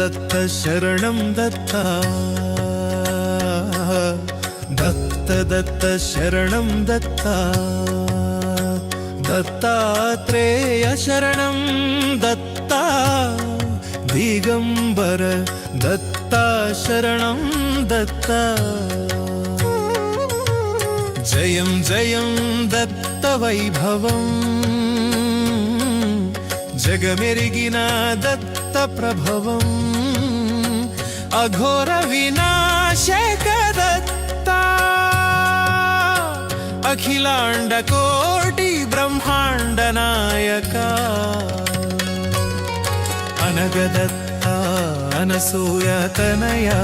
दत्त शरणं दत्ता दत्त दत्त शरणं दत्ता दत्तात्रेय शरणं दत्ता दिगंबर दत्ता शरणं दत्ता जयं जयं दत्त वैभवं जगमेरिगिन दत्त प्रभवम् अघोर विनाशक दत्ता अखिलांड कोटि ब्रह्मांड नायका अनग दत्ता अनसूया तनया।